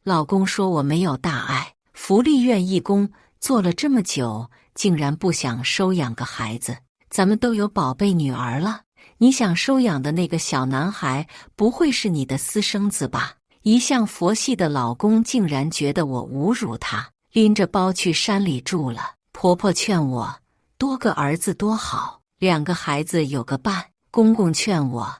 老公说我没有大爱，福利院义工做了这么久，竟然不想收养个孩子。咱们都有宝贝女儿了，你想收养的那个小男孩，不会是你的私生子吧？一向佛系的老公竟然觉得我侮辱他，拎着包去山里住了。婆婆劝我，多个儿子多好，2个孩子有个伴。公公劝我，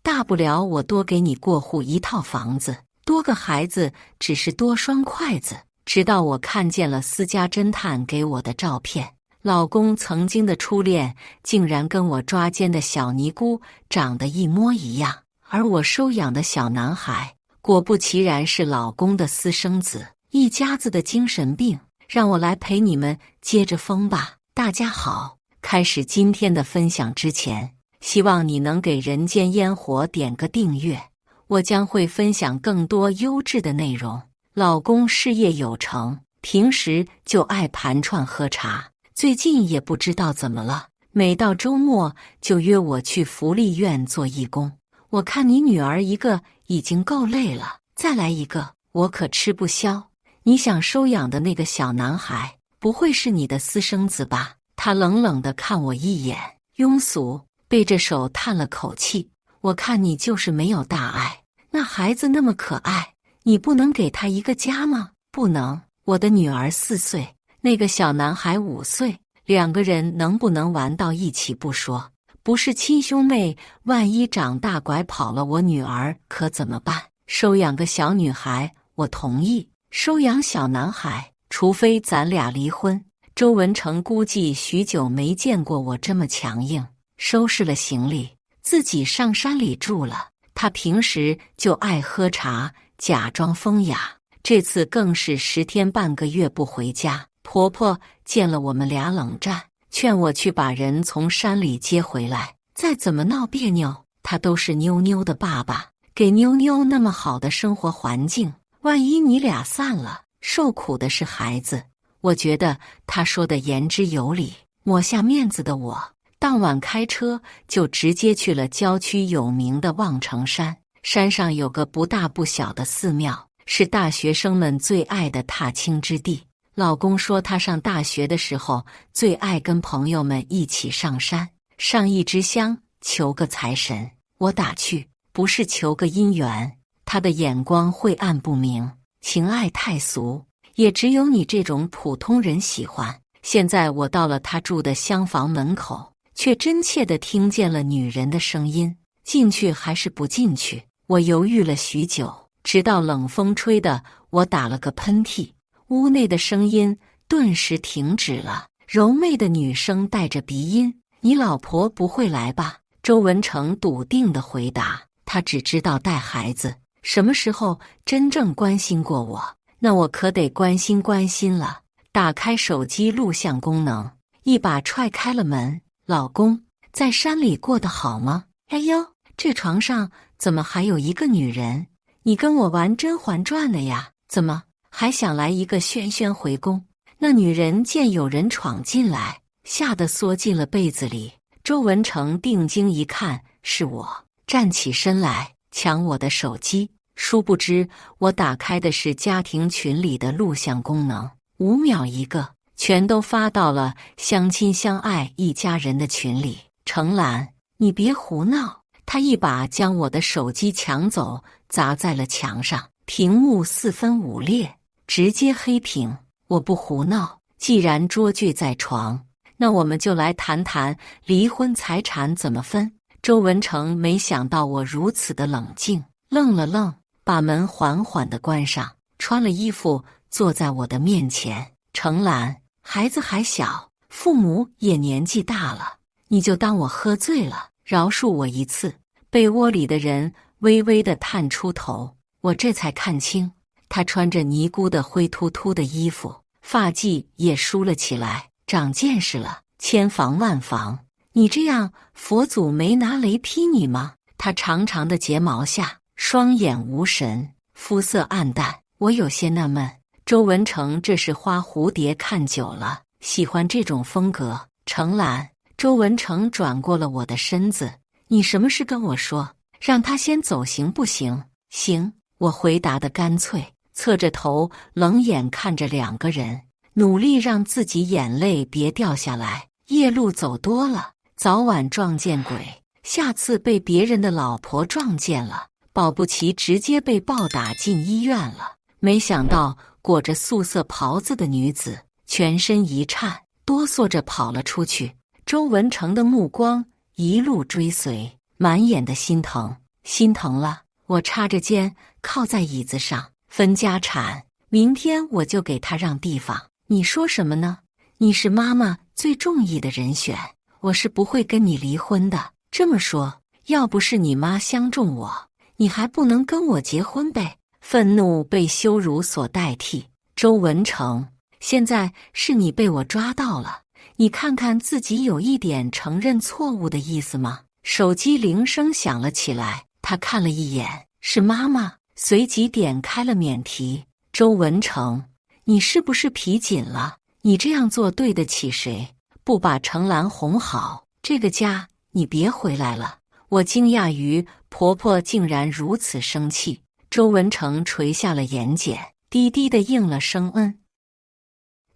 大不了我多给你过户1套房子，多个孩子只是多双筷子。直到我看见了私家侦探给我的照片，老公曾经的初恋竟然跟我抓奸的小尼姑长得一模一样，而我收养的小男孩果不其然是老公的私生子，一家子的精神病。让我来陪你们接着疯吧。大家好，开始今天的分享之前，希望你能给人间烟火点个订阅，我将会分享更多优质的内容。老公事业有成，平时就爱盘串喝茶，最近也不知道怎么了，每到周末就约我去福利院做义工。我看你女儿一个已经够累了，再来一个我可吃不消。你想收养的那个小男孩，不会是你的私生子吧？他冷冷地看我一眼，庸俗，背着手叹了口气。我看你就是没有大爱，那孩子那么可爱，你不能给他一个家吗？不能，我的女儿4岁，那个小男孩5岁，2个人能不能玩到一起不说，不是亲兄妹，万一长大拐跑了我女儿可怎么办？收养个小女孩，我同意。收养小男孩，除非咱俩离婚。周文成估计许久没见过我这么强硬，收拾了行李，自己上山里住了。他平时就爱喝茶，假装风雅，这次更是10天半个月不回家。婆婆见了我们俩冷战，劝我去把人从山里接回来。再怎么闹别扭，他都是妞妞的爸爸，给妞妞那么好的生活环境，万一你俩散了，受苦的是孩子。我觉得他说的言之有理，抹下面子的我，当晚开车就直接去了郊区有名的望城山。山上有个不大不小的寺庙，是大学生们最爱的踏青之地。老公说他上大学的时候最爱跟朋友们一起上山，上一支香，求个财神。我打趣，不是求个姻缘。他的眼光晦暗不明，情爱太俗，也只有你这种普通人喜欢。现在我到了他住的厢房门口，却真切地听见了女人的声音，进去还是不进去？我犹豫了许久，直到冷风吹的我打了个喷嚏，屋内的声音顿时停止了。柔媚的女声带着鼻音：“你老婆不会来吧？”周文成笃定地回答：“她只知道带孩子。”什么时候真正关心过我？那我可得关心关心了。打开手机录像功能，一把踹开了门。老公，在山里过得好吗？哎呦，这床上怎么还有一个女人？你跟我玩甄嬛传了呀？怎么还想来一个轩轩回宫？那女人见有人闯进来，吓得缩进了被子里。周文成定睛一看，是我，站起身来抢我的手机，殊不知我打开的是家庭群里的录像功能，5秒一个，全都发到了相亲相爱一家人的群里。程兰，你别胡闹！他一把将我的手机抢走，砸在了墙上，屏幕4分5裂，直接黑屏。我不胡闹，既然捉据在床，那我们就来谈谈离婚财产怎么分。周文成没想到我如此的冷静，愣了愣，把门缓缓地关上，穿了衣服坐在我的面前。程兰，孩子还小，父母也年纪大了，你就当我喝醉了，饶恕我一次。被窝里的人微微地探出头，我这才看清，他穿着尼姑的灰秃秃的衣服，发髻也梳了起来，长见识了，千防万防。你这样，佛祖没拿雷劈你吗？他长长的睫毛下，双眼无神，肤色暗淡。我有些纳闷，周文成这是花蝴蝶看久了，喜欢这种风格。程兰，周文成转过了我的身子，你什么事跟我说？让他先走行不行？行，我回答得干脆。侧着头冷眼看着两个人，努力让自己眼泪别掉下来。夜路走多了，早晚撞见鬼，下次被别人的老婆撞见了，保不齐直接被暴打进医院了。没想到裹着素色袍子的女子全身一颤，哆嗦着跑了出去。周文成的目光一路追随，满眼的心疼。心疼了，我插着肩靠在椅子上，分家产，明天我就给他让地方。你说什么呢？你是妈妈最中意的人选，我是不会跟你离婚的。这么说，要不是你妈相中我，你还不能跟我结婚呗？愤怒被羞辱所代替。周文成，现在是你被我抓到了，你看看自己有一点承认错误的意思吗？手机铃声响了起来，他看了一眼，是妈妈，随即点开了免提。周文成，你是不是皮紧了？你这样做对得起谁？不把程兰哄好，这个家你别回来了。我惊讶于婆婆竟然如此生气。周文成垂下了眼睑，低低地应了声嗯。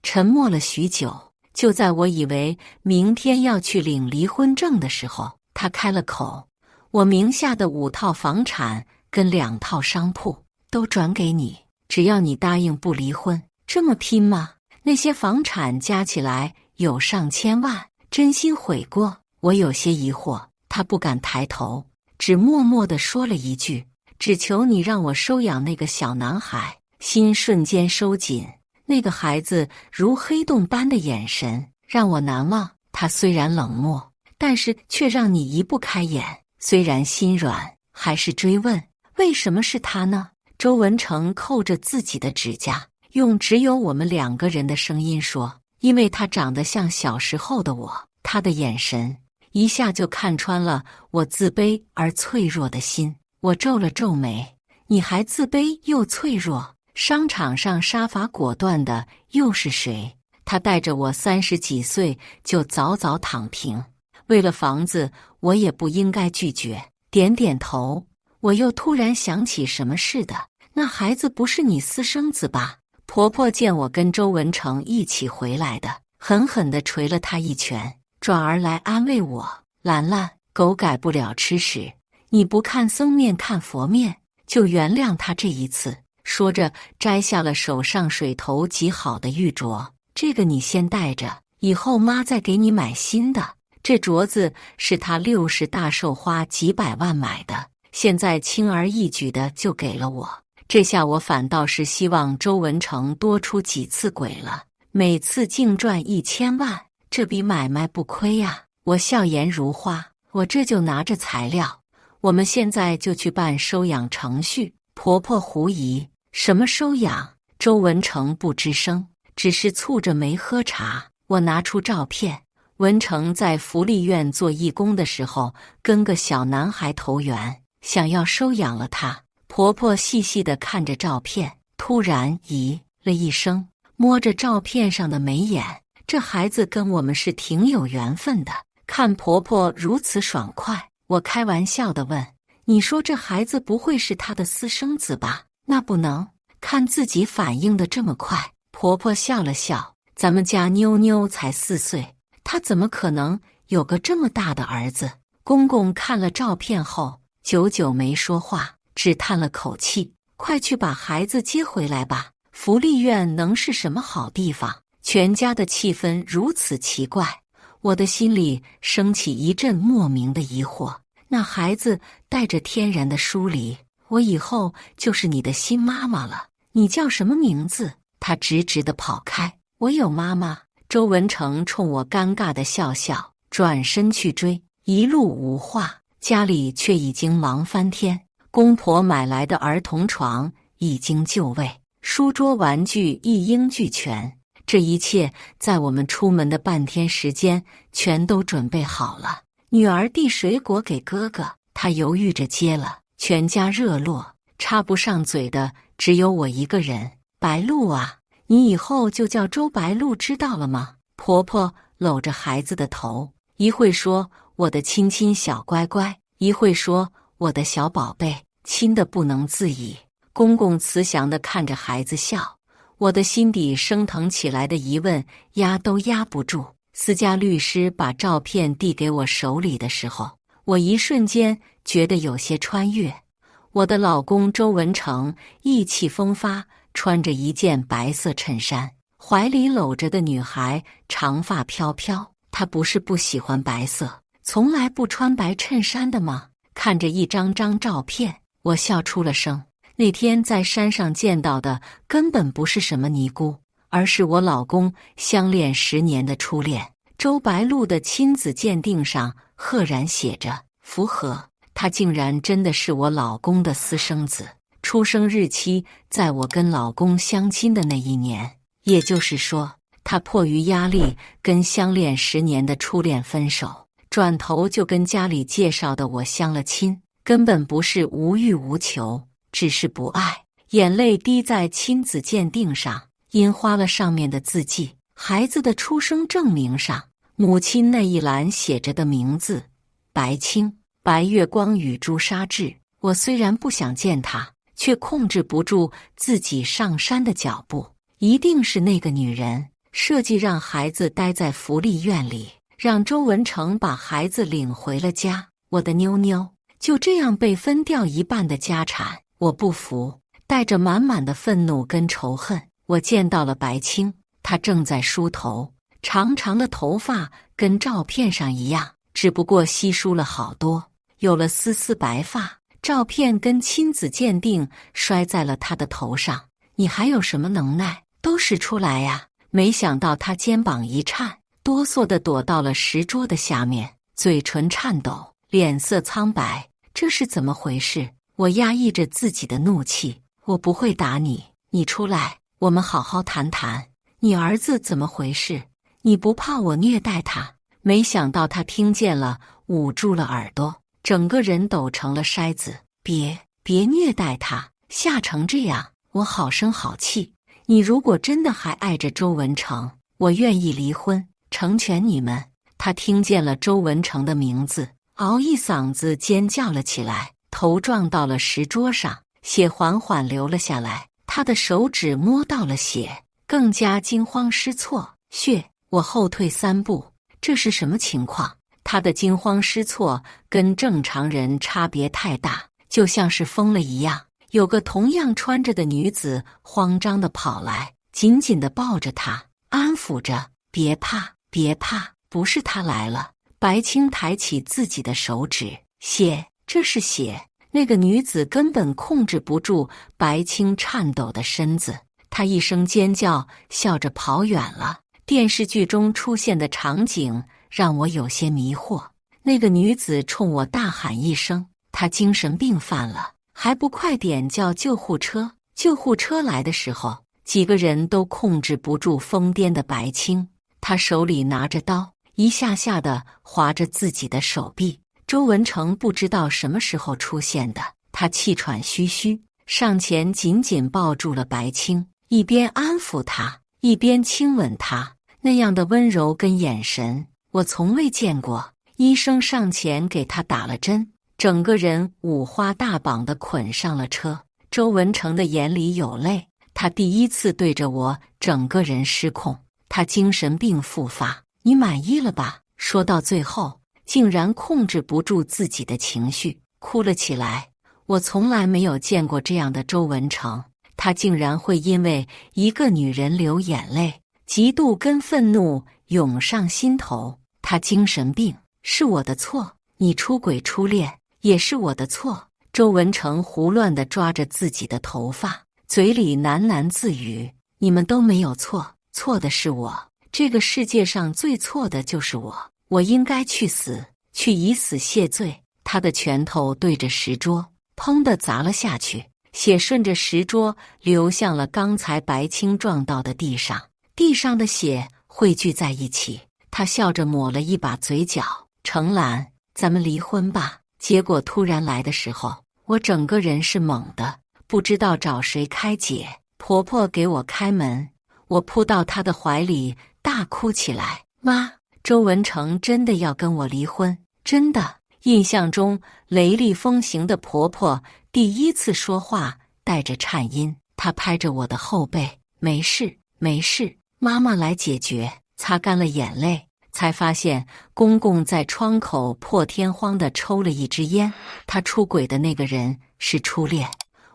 沉默了许久，就在我以为明天要去领离婚证的时候，他开了口：我名下的5套房产跟2套商铺都转给你，只要你答应不离婚。这么拼吗？那些房产加起来有上千万，真心悔过？我有些疑惑，他不敢抬头，只默默地说了一句：只求你让我收养那个小男孩。心瞬间收紧，那个孩子如黑洞般的眼神让我难忘。他虽然冷漠，但是却让你移不开眼。虽然心软，还是追问：为什么是他呢？周文成扣着自己的指甲，用只有我们2个人的声音说：因为他长得像小时候的我。他的眼神一下就看穿了我自卑而脆弱的心。我皱了皱眉：你还自卑又脆弱？商场上杀伐果断的又是谁？他带着我30几岁就早早躺平，为了房子我也不应该拒绝。点点头，我又突然想起什么似的：那孩子不是你私生子吧？婆婆见我跟周文成一起回来的，狠狠地捶了他一拳，转而来安慰我：兰兰，狗改不了吃屎，你不看僧面看佛面，就原谅他这一次。说着摘下了手上水头极好的玉镯，这个你先带着，以后妈再给你买新的。这镯子是他60大寿花几百万买的，现在轻而易举的就给了我。这下我反倒是希望周文成多出几次轨了，每次净赚1000万，这笔买卖不亏呀。我笑颜如花，我这就拿着材料，我们现在就去办收养程序。婆婆狐疑：什么收养？周文成不吱声，只是蹙着眉喝茶。我拿出照片，文成在福利院做义工的时候，跟个小男孩投缘，想要收养了他。婆婆细细地看着照片，突然咦了一声，摸着照片上的眉眼，这孩子跟我们是挺有缘分的。看婆婆如此爽快，我开玩笑地问：你说这孩子不会是他的私生子吧？那不能，看自己反应得这么快。婆婆笑了笑：咱们家妞妞才4岁，她怎么可能有个这么大的儿子？公公看了照片后，久久没说话，只叹了口气：快去把孩子接回来吧。福利院能是什么好地方？全家的气氛如此奇怪，我的心里升起一阵莫名的疑惑。那孩子带着天然的疏离，我以后就是你的新妈妈了。你叫什么名字？他直直地跑开。我有妈妈。周文成冲我尴尬地笑笑，转身去追，一路无话。家里却已经忙翻天，公婆买来的儿童床已经就位，书桌玩具一应俱全。这一切在我们出门的半天时间全都准备好了。女儿递水果给哥哥，他犹豫着接了，全家热络，插不上嘴的只有我一个人。白露啊，你以后就叫周白露，知道了吗？婆婆搂着孩子的头，一会说我的亲亲小乖乖，一会说我的小宝贝，亲得不能自已。公公慈祥地看着孩子笑，我的心底升腾起来的疑问压都压不住。私家律师把照片递给我手里的时候，我一瞬间觉得有些穿越。我的老公周文成意气风发，穿着一件白色衬衫，怀里搂着的女孩长发飘飘。他不是不喜欢白色，从来不穿白衬衫的吗？看着一张张照片，我笑出了声。那天在山上见到的根本不是什么尼姑，而是我老公相恋10年的初恋。周白露的亲子鉴定上赫然写着符合，他竟然真的是我老公的私生子，出生日期在我跟老公相亲的那一年。也就是说，他迫于压力跟相恋10年的初恋分手，转头就跟家里介绍的我相了亲，根本不是无欲无求，只是不爱。眼泪滴在亲子鉴定上，印花了上面的字迹。孩子的出生证明上，母亲那一栏写着的名字白青。白月光与朱砂痣。我虽然不想见他，却控制不住自己上山的脚步。一定是那个女人设计让孩子待在福利院里，让周文成把孩子领回了家。我的妞妞就这样被分掉一半的家产，我不服。带着满满的愤怒跟仇恨，我见到了白青。她正在梳头，长长的头发跟照片上一样，只不过稀疏了好多，有了丝丝白发。照片跟亲子鉴定摔在了她的头上。你还有什么能耐，都使出来呀！没想到她肩膀一颤，哆嗦地躲到了石桌的下面，嘴唇颤抖，脸色苍白。这是怎么回事？我压抑着自己的怒气，我不会打你，你出来，我们好好谈谈。你儿子怎么回事？你不怕我虐待他？没想到他听见了，捂住了耳朵，整个人抖成了筛子。别虐待他，吓成这样，我好生好气。你如果真的还爱着周文成，我愿意离婚，成全你们。他听见了周文成的名字，嗷一嗓子尖叫了起来，头撞到了石桌上，血缓缓流了下来。他的手指摸到了血，更加惊慌失措。我后退3步，这是什么情况？他的惊慌失措跟正常人差别太大，就像是疯了一样。有个同样穿着的女子慌张地跑来，紧紧地抱着他，安抚着：别怕，别怕，不是他来了。白青抬起自己的手指，血，这是血。那个女子根本控制不住白青颤抖的身子，她一声尖叫，笑着跑远了。电视剧中出现的场景让我有些迷惑。那个女子冲我大喊一声：她精神病犯了，还不快点叫救护车！救护车来的时候，几个人都控制不住疯癫的白青，他手里拿着刀，一下下地划着自己的手臂。周文成不知道什么时候出现的，他气喘吁吁，上前紧紧抱住了白青，一边安抚他，一边亲吻他。那样的温柔跟眼神，我从未见过。医生上前给他打了针，整个人五花大绑地捆上了车。周文成的眼里有泪，他第一次对着我整个人失控，他精神病复发。你满意了吧？说到最后，竟然控制不住自己的情绪，哭了起来。我从来没有见过这样的周文成，他竟然会因为一个女人流眼泪，嫉妒跟愤怒涌上心头。他精神病，是我的错。你出轨初恋，也是我的错。周文成胡乱地抓着自己的头发，嘴里喃喃自语：你们都没有错，错的是我。这个世界上最错的就是我，我应该去死，去以死谢罪。他的拳头对着石桌，砰地砸了下去，血顺着石桌流向了刚才白青撞到的地上，地上的血汇聚在一起。他笑着抹了一把嘴角：程兰，咱们离婚吧。结果突然来的时候，我整个人是懵的，不知道找谁开解。婆婆给我开门，我扑到她的怀里大哭起来：妈，周文成真的要跟我离婚，真的。印象中雷厉风行的婆婆第一次说话带着颤音。她拍着我的后背：“没事，没事，妈妈来解决。”擦干了眼泪，才发现公公在窗口破天荒地抽了一支烟。他出轨的那个人是初恋。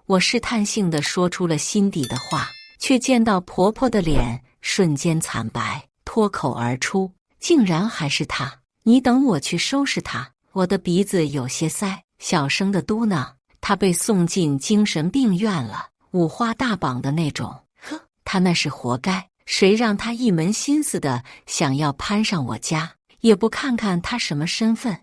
我试探性地说出了心底的话，却见到婆婆的脸瞬间惨白，脱口而出：“竟然还是他！你等我去收拾他。”我的鼻子有些塞，小声地嘟囔：“他被送进精神病院了，五花大绑的那种。呵，他那是活该。谁让他一门心思的想要攀上我家，也不看看他什么身份。”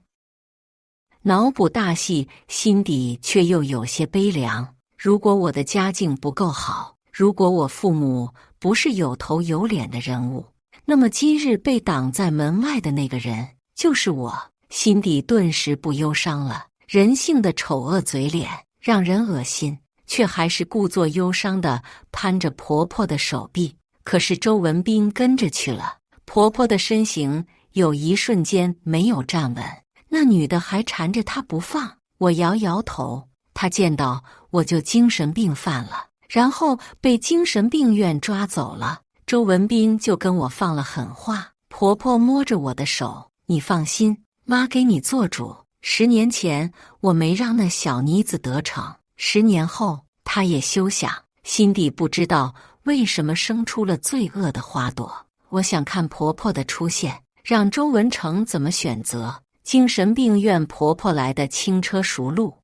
脑补大戏，心底却又有些悲凉。如果我的家境不够好，如果我父母不是有头有脸的人物，那么今日被挡在门外的那个人就是我。心底顿时不忧伤了。人性的丑恶嘴脸让人恶心，却还是故作忧伤地攀着婆婆的手臂。可是周文斌跟着去了，婆婆的身形有一瞬间没有站稳，那女的还缠着她不放。我摇摇头，她见到我就精神病犯了，然后被精神病院抓走了。周文斌就跟我放了狠话。婆婆摸着我的手：“你放心，妈给你做主。10年前我没让那小妮子得逞，10年后她也休想。”心底不知道为什么生出了罪恶的花朵。我想看婆婆的出现，让周文成怎么选择。精神病院婆婆来的轻车熟路，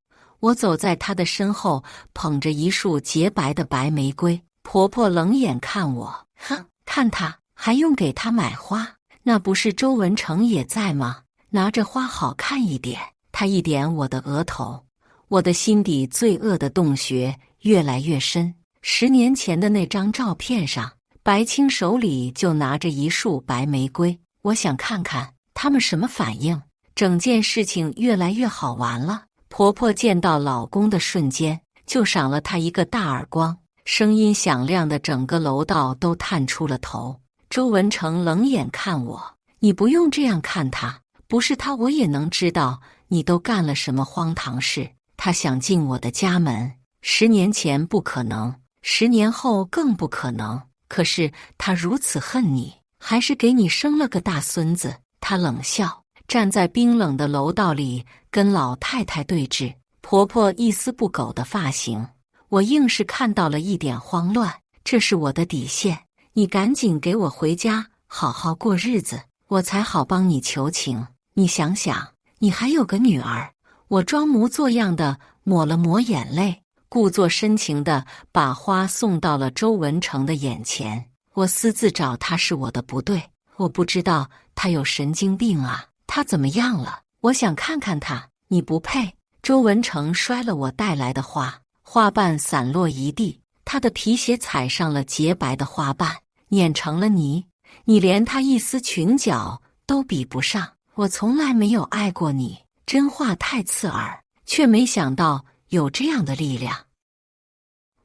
我走在她的身后，捧着一束洁白的白玫瑰。婆婆冷眼看我：“哼，看她还用给她买花？那不是周文成也在吗？拿着花好看一点。”她一点我的额头，我的心底罪恶的洞穴越来越深。10年前的那张照片上，白青手里就拿着一束白玫瑰。我想看看他们什么反应。整件事情越来越好玩了。婆婆见到老公的瞬间，就赏了他一个大耳光，声音响亮的整个楼道都探出了头。周文成冷眼看我：“你不用这样看他，不是他我也能知道你都干了什么荒唐事。他想进我的家门，10年前不可能，10年后更不可能。可是他如此恨你，还是给你生了个大孙子。”他冷笑，站在冰冷的楼道里跟老太太对峙。婆婆一丝不苟的发型，我硬是看到了一点慌乱。这是我的底线，你赶紧给我回家好好过日子，我才好帮你求情。你想想，你还有个女儿。我装模作样的抹了抹眼泪，故作深情地把花送到了周文成的眼前。我私自找他是我的不对，我不知道他有神经病啊。他怎么样了？我想看看他。你不配。周文成摔了我带来的花，花瓣散落一地，他的皮鞋踩上了洁白的花瓣，碾成了泥。你连他一丝裙角都比不上。我从来没有爱过你。真话太刺耳，却没想到有这样的力量。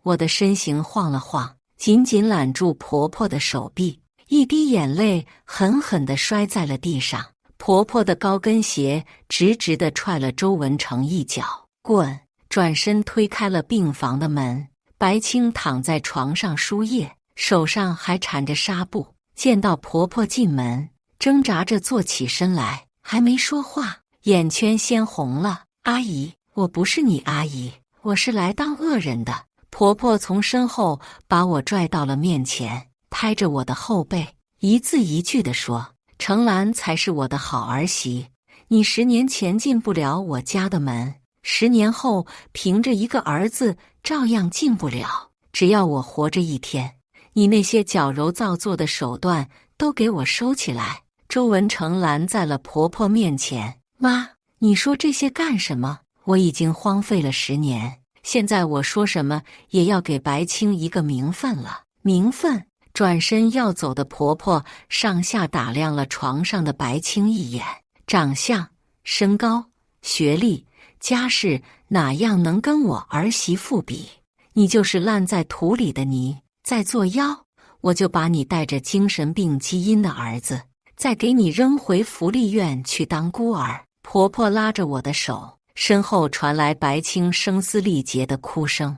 我的身形晃了晃，紧紧揽住婆婆的手臂，一滴眼泪狠狠地摔在了地上。婆婆的高跟鞋直直地踹了周文成一脚，滚！转身推开了病房的门。白青躺在床上输液，手上还缠着纱布。见到婆婆进门，挣扎着坐起身来，还没说话，眼圈先红了。阿姨，我不是你阿姨，我是来当恶人的。婆婆从身后把我拽到了面前，拍着我的后背，一字一句地说：“程兰才是我的好儿媳，你10年前进不了我家的门，10年后凭着一个儿子照样进不了。只要我活着一天，你那些矫揉造作的手段都给我收起来。”周文成拦在了婆婆面前：“妈，你说这些干什么？我已经荒废了10年，现在我说什么也要给白青一个名分了。”名分？转身要走的婆婆上下打量了床上的白青一眼，长相、身高、学历、家世，哪样能跟我儿媳妇比？你就是烂在土里的泥，再作妖，我就把你带着精神病基因的儿子，再给你扔回福利院去当孤儿。婆婆拉着我的手，身后传来白青声嘶力竭的哭声。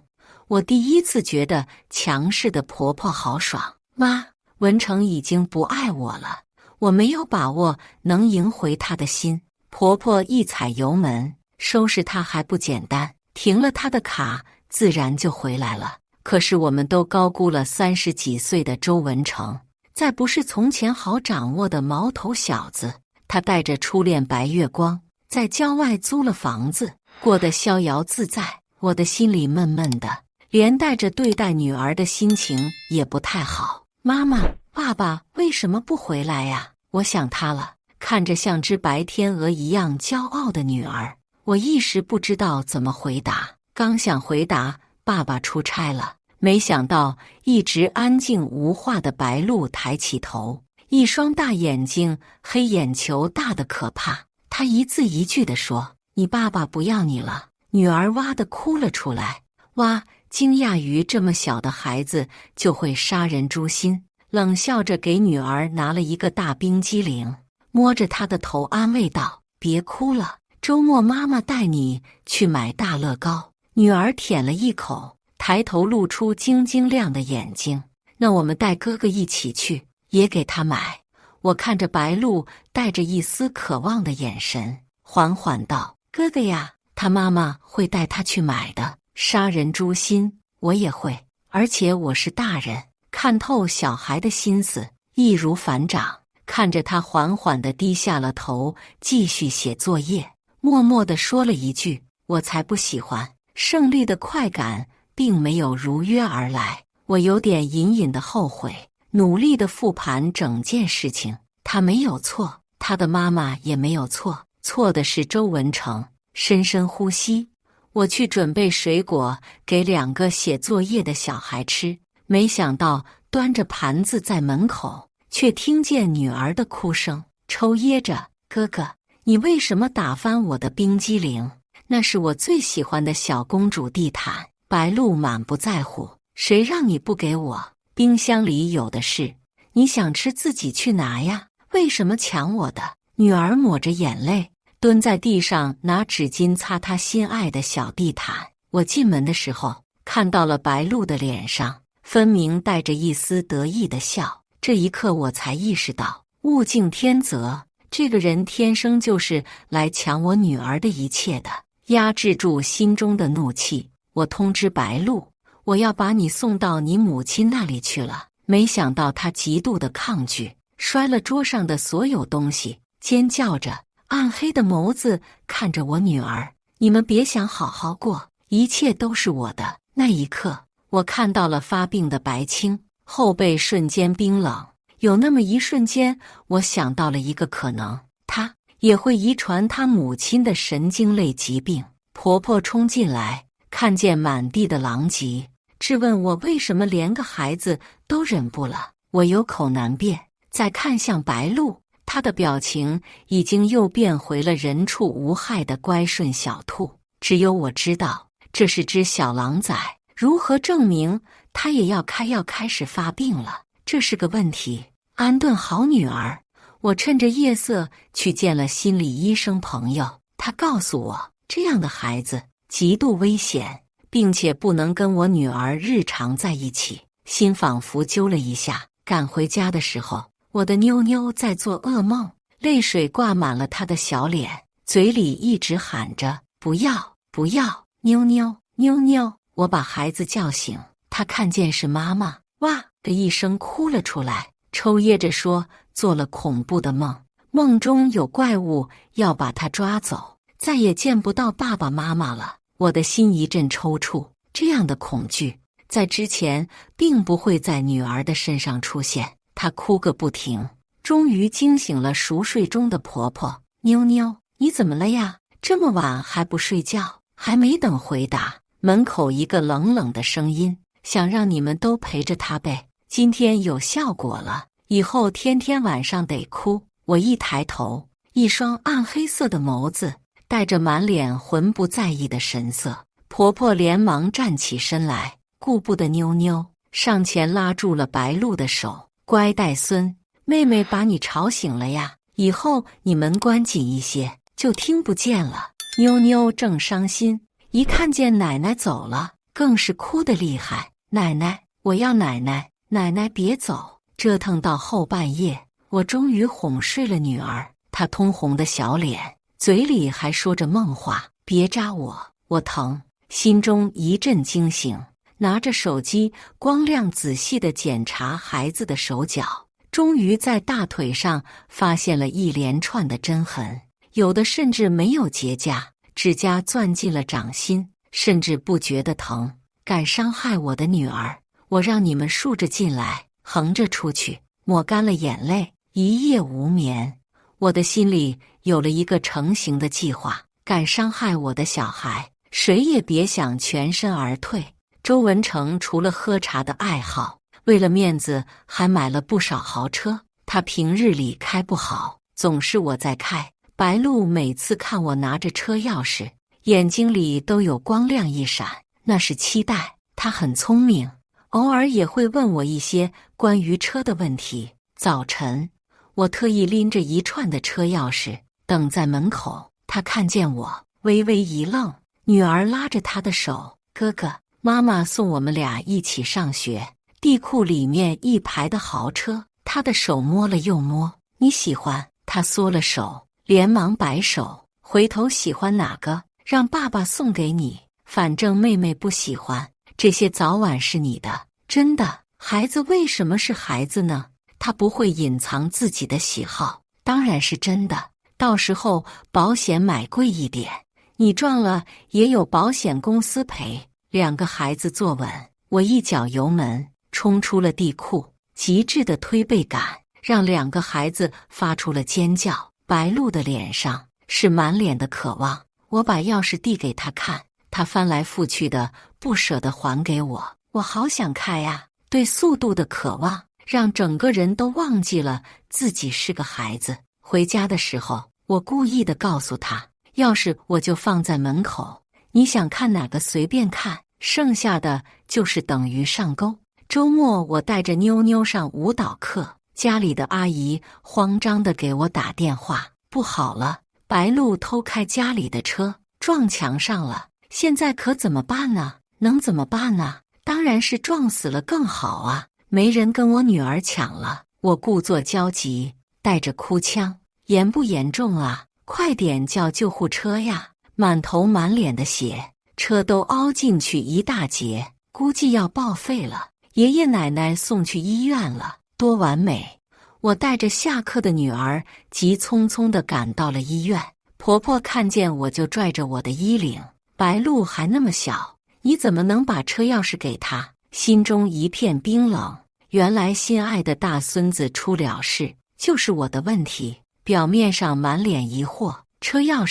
我第一次觉得强势的婆婆好爽。妈，文成已经不爱我了，我没有把握能赢回他的心。婆婆一踩油门，收拾他还不简单，停了他的卡，自然就回来了。可是我们都高估了30几岁的周文成，再不是从前好掌握的毛头小子。他带着初恋白月光，在郊外租了房子，过得逍遥自在。我的心里闷闷的，连带着对待女儿的心情也不太好。妈妈，爸爸为什么不回来呀？我想他了。看着像只白天鹅一样骄傲的女儿，我一时不知道怎么回答。刚想回答爸爸出差了，没想到一直安静无话的白露抬起头，一双大眼睛，黑眼球大得可怕。她一字一句地说：“你爸爸不要你了。”女儿哇地哭了出来。哇，惊讶于这么小的孩子就会杀人诛心，冷笑着给女儿拿了一个大冰激凌，摸着她的头安慰道：“别哭了，周末妈妈带你去买大乐高。”女儿舔了一口，抬头露出晶晶亮的眼睛：“那我们带哥哥一起去，也给他买。”我看着白露带着一丝渴望的眼神，缓缓道：“哥哥呀，他妈妈会带他去买的。杀人诛心，我也会，而且我是大人，看透小孩的心思，易如反掌。”看着他缓缓地低下了头，继续写作业，默默地说了一句：“我才不喜欢。”胜利的快感并没有如约而来，我有点隐隐的后悔，努力地复盘整件事情。他没有错，他的妈妈也没有错，错的是周文成。深深呼吸，我去准备水果给2个写作业的小孩吃，没想到端着盘子在门口，却听见女儿的哭声，抽噎着：“哥哥，你为什么打翻我的冰激凌？那是我最喜欢的小公主地毯。”白露满不在乎：“谁让你不给我？冰箱里有的是，你想吃自己去拿呀，为什么抢我的？”女儿抹着眼泪，蹲在地上拿纸巾擦她心爱的小地毯。我进门的时候，看到了白露的脸上分明带着一丝得意的笑。这一刻我才意识到，物竞天择，这个人天生就是来抢我女儿的一切的。压制住心中的怒气，我通知白露，我要把你送到你母亲那里去了。没想到她极度的抗拒，摔了桌上的所有东西，尖叫着，暗黑的眸子看着我女儿：“你们别想好好过，一切都是我的。”那一刻，我看到了发病的白青，后背瞬间冰冷。有那么一瞬间，我想到了一个可能，她也会遗传她母亲的神经类疾病。婆婆冲进来，看见满地的狼藉，质问我为什么连个孩子都忍不了。我有口难辩，再看向白露，她的表情已经又变回了人畜无害的乖顺小兔。只有我知道，这是只小狼崽。如何证明它也要开始发病了？这是个问题。安顿好女儿，我趁着夜色去见了心理医生朋友。他告诉我，这样的孩子极度危险，并且不能跟我女儿日常在一起。心仿佛揪了一下。赶回家的时候，我的妞妞在做噩梦，泪水挂满了她的小脸，嘴里一直喊着：“不要，不要，妞妞，妞妞。”我把孩子叫醒，他看见是妈妈，哇的一声哭了出来，抽噎着说做了恐怖的梦，梦中有怪物要把他抓走，再也见不到爸爸妈妈了。我的心一阵抽搐，这样的恐惧在之前并不会在女儿的身上出现。她哭个不停，终于惊醒了熟睡中的婆婆：“妞妞，你怎么了呀？这么晚还不睡觉？”还没等回答，门口一个冷冷的声音：“想让你们都陪着他呗，今天有效果了，以后天天晚上得哭。”我一抬头，一双暗黑色的眸子带着满脸浑不在意的神色。婆婆连忙站起身来，顾不得妞妞，上前拉住了白露的手：“乖带孙，妹妹把你吵醒了呀，以后你门关紧一些，就听不见了。”妞妞正伤心，一看见奶奶走了，更是哭得厉害。奶奶，我要奶奶，奶奶别走！折腾到后半夜，我终于哄睡了女儿。她通红的小脸，嘴里还说着梦话：别扎我，我疼。心中一阵惊醒，拿着手机光亮仔细地检查孩子的手脚，终于在大腿上发现了一连串的针痕，有的甚至没有结痂，指甲钻进了掌心，甚至不觉得疼。敢伤害我的女儿，我让你们竖着进来，横着出去！抹干了眼泪，一夜无眠。我的心里有了一个成型的计划，敢伤害我的小孩，谁也别想全身而退。周文成除了喝茶的爱好，为了面子还买了不少豪车。他平日里开不好，总是我在开。白露每次看我拿着车钥匙，眼睛里都有光亮一闪，那是期待。他很聪明，偶尔也会问我一些关于车的问题。早晨，我特意拎着一串的车钥匙等在门口，他看见我微微一愣，女儿拉着他的手：哥哥，妈妈送我们俩一起上学。地库里面一排的豪车，他的手摸了又摸。你喜欢？他缩了手，连忙摆手，回头喜欢哪个？让爸爸送给你，反正妹妹不喜欢，这些早晚是你的。真的，孩子为什么是孩子呢？他不会隐藏自己的喜好，当然是真的。到时候保险买贵一点，你撞了也有保险公司赔。两个孩子坐稳，我一脚油门冲出了地库，极致的推背感让两个孩子发出了尖叫。白露的脸上是满脸的渴望，我把钥匙递给他看，他翻来覆去的不舍得还给我。我好想开呀！对速度的渴望让整个人都忘记了自己是个孩子。回家的时候，我故意的告诉他，钥匙我就放在门口，你想看哪个随便看，剩下的就是等于上钩。周末我带着妞妞上舞蹈课，家里的阿姨慌张地给我打电话：不好了，白露偷开家里的车，撞墙上了，现在可怎么办呢？能怎么办呢？当然是撞死了更好啊，没人跟我女儿抢了。我故作焦急，带着哭腔：严不严重啊？快点叫救护车呀！满头满脸的血，车都凹进去一大截，估计要报废了。爷爷奶奶送去医院了，多完美！我带着下课的女儿急匆匆地赶到了医院。婆婆看见我就拽着我的衣领：白露还那么小，你怎么能把车钥匙给她？心中一片冰冷。原来心爱的大孙子出了事，就是我的问题。表面上满脸疑惑：车钥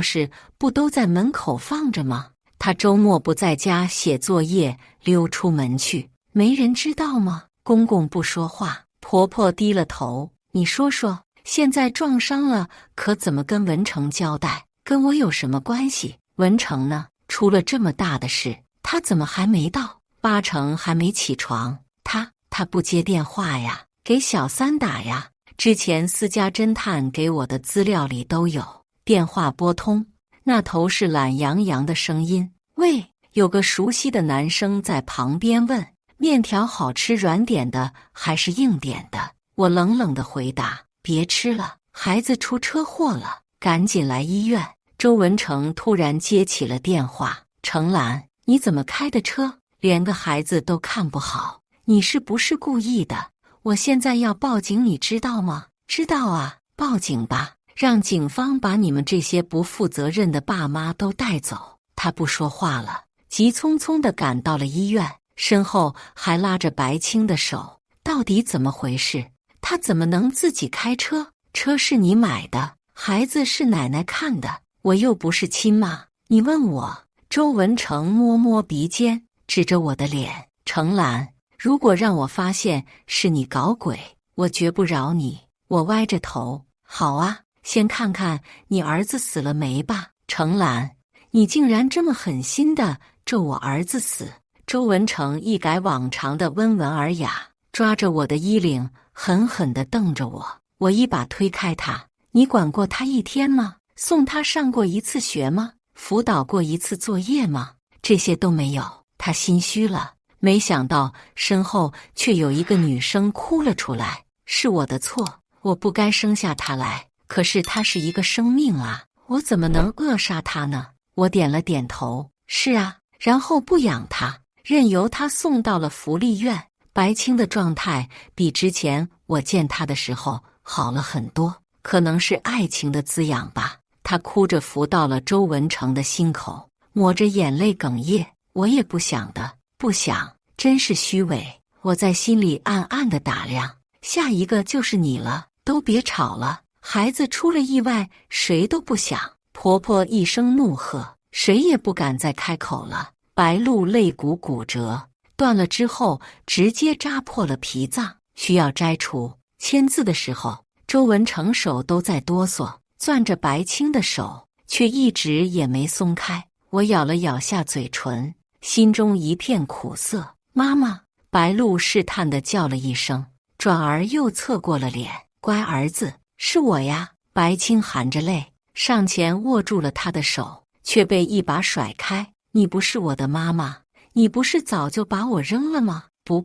匙不都在门口放着吗？他周末不在家写作业，溜出门去，没人知道吗？公公不说话，婆婆低了头：你说说，现在撞伤了，可怎么跟文成交代？跟我有什么关系？文成呢？出了这么大的事，他怎么还没到？8成还没起床。他不接电话呀，给小三打呀。之前私家侦探给我的资料里都有。电话拨通，那头是懒洋洋的声音：喂。有个熟悉的男生在旁边问：面条好吃软点的还是硬点的？我冷冷地回答：别吃了，孩子出车祸了，赶紧来医院。周文成突然接起了电话：程兰，你怎么开的车？连个孩子都看不好，你是不是故意的？我现在要报警，你知道吗？知道啊，报警吧，让警方把你们这些不负责任的爸妈都带走。他不说话了，急匆匆地赶到了医院，身后还拉着白青的手。到底怎么回事？他怎么能自己开车？车是你买的，孩子是奶奶看的，我又不是亲妈，你问我？周文成摸摸鼻尖，指着我的脸：程兰，如果让我发现是你搞鬼，我绝不饶你。我歪着头：好啊，先看看你儿子死了没吧。程兰，你竟然这么狠心的咒我儿子死！周文成一改往常的温文尔雅，抓着我的衣领狠狠地瞪着我。我一把推开他：你管过他一天吗？送他上过一次学吗？辅导过一次作业吗？这些都没有。他心虚了，没想到身后却有一个女生哭了出来：“是我的错，我不该生下他来。可是他是一个生命啊，我怎么能扼杀他呢？”我点了点头：“是啊。”然后不养他，任由他送到了福利院。白青的状态比之前我见他的时候好了很多，可能是爱情的滋养吧。他哭着扶到了周文成的心口，抹着眼泪哽咽：“我也不想的，不想，真是虚伪。”我在心里暗暗地打量，下一个就是你了。都别吵了，孩子出了意外，谁都不想。婆婆一声怒喝，谁也不敢再开口了。白露肋骨骨折，断了之后直接扎破了脾脏，需要摘除。签字的时候，周文成手都在哆嗦，攥着白青的手，却一直也没松开。我咬了咬下嘴唇，心中一片苦涩。妈妈，白露试探地叫了一声，转而又侧过了脸。乖儿子，是我呀。白青含着泪上前握住了他的手，却被一把甩开。你不是我的妈妈，你不是早就把我扔了吗？不，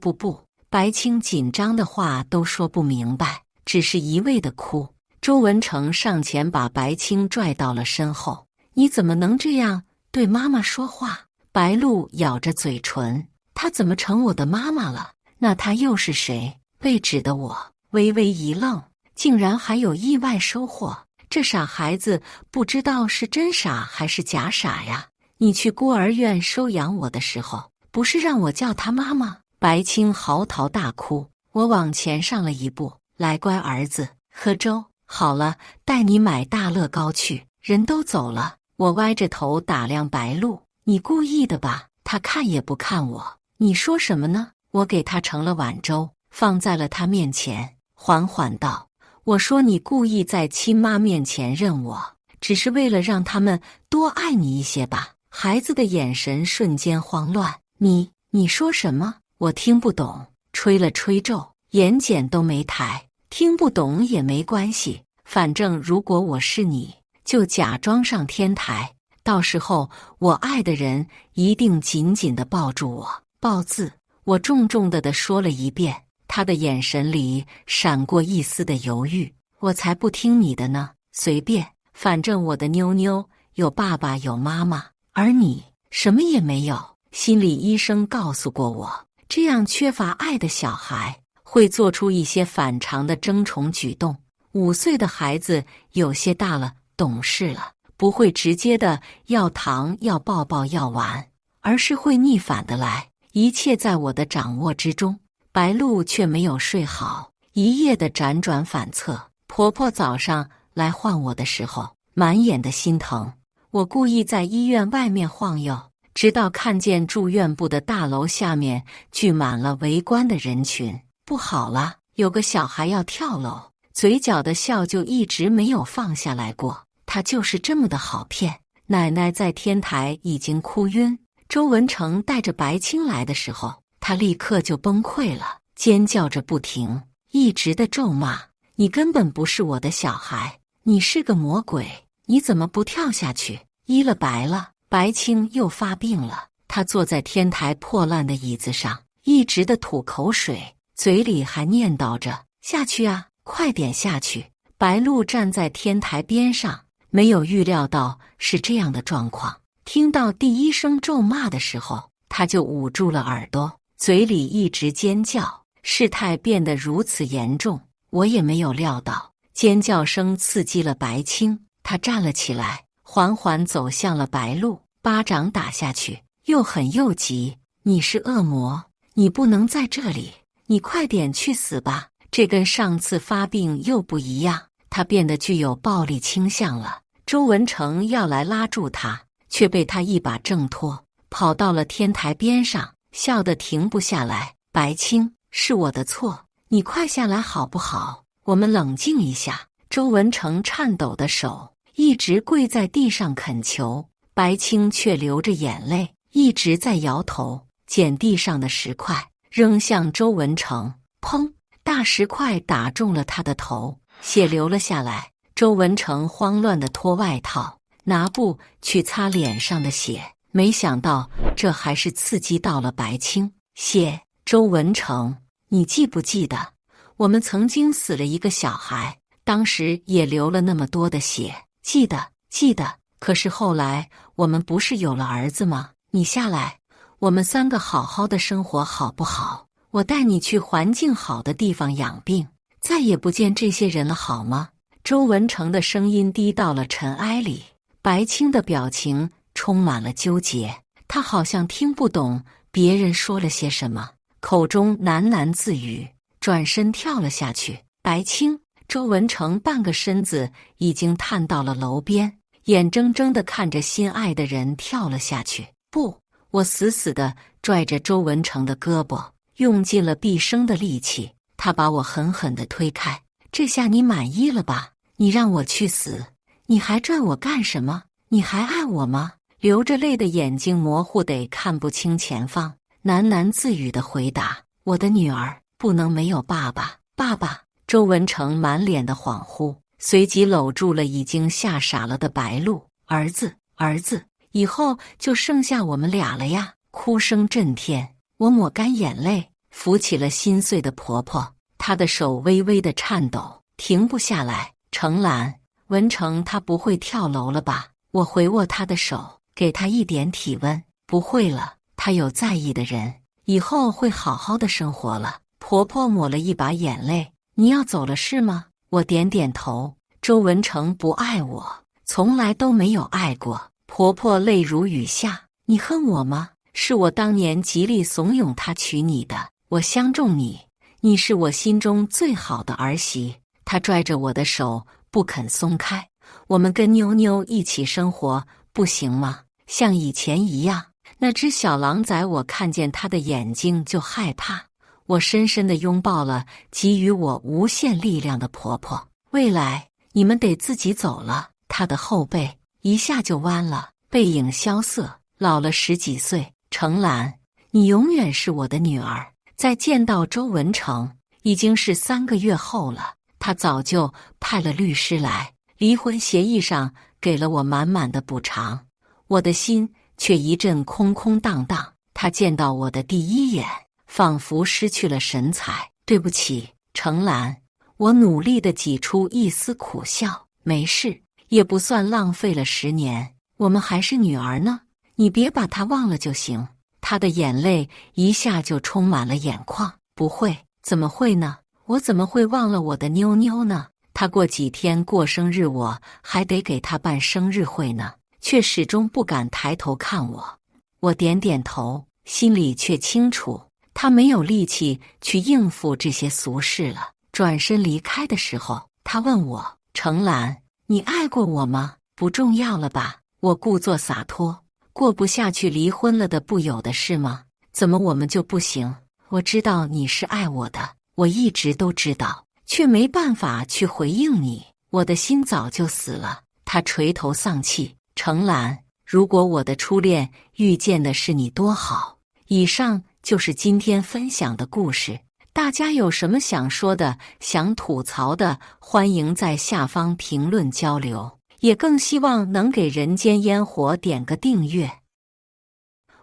白青紧张的话都说不明白，只是一味的哭。周文成上前把白青拽到了身后。你怎么能这样对妈妈说话？白露咬着嘴唇，她怎么成我的妈妈了？那她又是谁？被指的我微微一愣，竟然还有意外收获。这傻孩子不知道是真傻还是假傻呀。你去孤儿院收养我的时候，不是让我叫他妈妈？白青嚎啕大哭。我往前上了一步，来，乖儿子，喝粥。好了，带你买大乐高去。人都走了，我歪着头打量白露。你故意的吧？他看也不看我。你说什么呢？我给他盛了碗粥，放在了他面前，缓缓道：我说你故意在亲妈面前认我，只是为了让他们多爱你一些吧。孩子的眼神瞬间慌乱。你说什么？我听不懂。吹了吹皱，眼睑都没抬。听不懂也没关系，反正如果我是你，就假装上天台，到时候我爱的人一定紧紧地抱住我。抱字，我重重地说了一遍。他的眼神里闪过一丝的犹豫。我才不听你的呢，随便，反正我的妞妞有爸爸有妈妈，而你什么也没有。心理医生告诉过我，这样缺乏爱的小孩会做出一些反常的争宠举动。5岁的孩子有些大了，懂事了，不会直接的要糖要抱抱要玩，而是会逆反的来。一切在我的掌握之中。白露却没有睡好，一夜的辗转反侧。婆婆早上来唤我的时候，满眼的心疼。我故意在医院外面晃悠，直到看见住院部的大楼下面聚满了围观的人群。不好了，有个小孩要跳楼，嘴角的笑就一直没有放下来过。他就是这么的好骗。奶奶在天台已经哭晕，周文成带着白青来的时候，他立刻就崩溃了，尖叫着不停，一直的咒骂：你根本不是我的小孩，你是个魔鬼，你怎么不跳下去？医了白了。白青又发病了，他坐在天台破烂的椅子上，一直的吐口水，嘴里还念叨着：下去啊，快点下去。白露站在天台边上，没有预料到是这样的状况。听到第一声咒骂的时候，他就捂住了耳朵，嘴里一直尖叫。事态变得如此严重，我也没有料到。尖叫声刺激了白青，他站了起来，缓缓走向了白露，巴掌打下去，又狠又急。你是恶魔，你不能在这里，你快点去死吧。这跟上次发病又不一样，他变得具有暴力倾向了。周文成要来拉住他，却被他一把挣脱，跑到了天台边上，笑得停不下来。白青，是我的错，你快下来好不好？我们冷静一下。周文成颤抖的手一直跪在地上恳求，白青却流着眼泪，一直在摇头，捡地上的石块扔向周文成。砰！大石块打中了他的头，血流了下来。周文成慌乱地脱外套，拿布去擦脸上的血。没想到这还是刺激到了白青。谢周文成，你记不记得我们曾经死了一个小孩，当时也流了那么多的血？记得，记得。可是后来我们不是有了儿子吗？你下来，我们3个好好的生活好不好？我带你去环境好的地方养病，再也不见这些人了，好吗？周文成的声音低到了尘埃里，白青的表情充满了纠结，他好像听不懂别人说了些什么，口中喃喃自语，转身跳了下去。白青，周文成半个身子已经探到了楼边，眼睁睁地看着心爱的人跳了下去。不，我死死地拽着周文成的胳膊，用尽了毕生的力气，他把我狠狠地推开。这下你满意了吧？你让我去死，你还拽我干什么？你还爱我吗？流着泪的眼睛模糊得看不清前方，喃喃自语地回答：我的女儿不能没有爸爸。爸爸。周文成满脸的恍惚，随即搂住了已经吓傻了的白露。儿子，儿子，以后就剩下我们俩了呀！哭声震天，我抹干眼泪，扶起了心碎的婆婆。她的手微微的颤抖，停不下来。程兰，文成他不会跳楼了吧？我回握他的手，给他一点体温。不会了，他有在意的人，以后会好好的生活了。婆婆抹了一把眼泪。你要走了是吗？我点点头。周文成不爱我，从来都没有爱过。婆婆泪如雨下。你恨我吗？是我当年极力怂恿他娶你的，我相中你，你是我心中最好的儿媳。他拽着我的手不肯松开。我们跟妞妞一起生活不行吗？像以前一样。那只小狼崽，我看见他的眼睛就害怕。我深深地拥抱了给予我无限力量的婆婆。未来你们得自己走了。她的后背一下就弯了，背影萧瑟，老了10几岁。程兰，你永远是我的女儿。再见到周文成已经是3个月后了，他早就派了律师来，离婚协议上给了我满满的补偿。我的心却一阵空空荡荡。他见到我的第一眼仿佛失去了神采。对不起，程兰。我努力地挤出一丝苦笑。没事，也不算浪费了10年。我们还是女儿呢，你别把她忘了就行。她的眼泪一下就充满了眼眶。不会，怎么会呢？我怎么会忘了我的妞妞呢？她过几天过生日，我还得给她办生日会呢，却始终不敢抬头看我。我点点头，心里却清楚他没有力气去应付这些俗事了。转身离开的时候，他问我：程兰，你爱过我吗？不重要了吧？我故作洒脱，过不下去离婚了的不有的是吗？怎么我们就不行？我知道你是爱我的，我一直都知道，却没办法去回应你。我的心早就死了。他垂头丧气。程兰，如果我的初恋遇见的是你多好。以上就是今天分享的故事。大家有什么想说的、想吐槽的，欢迎在下方评论交流，也更希望能给人间烟火点个订阅。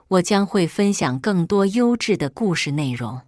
我将会分享更多优质的故事内容。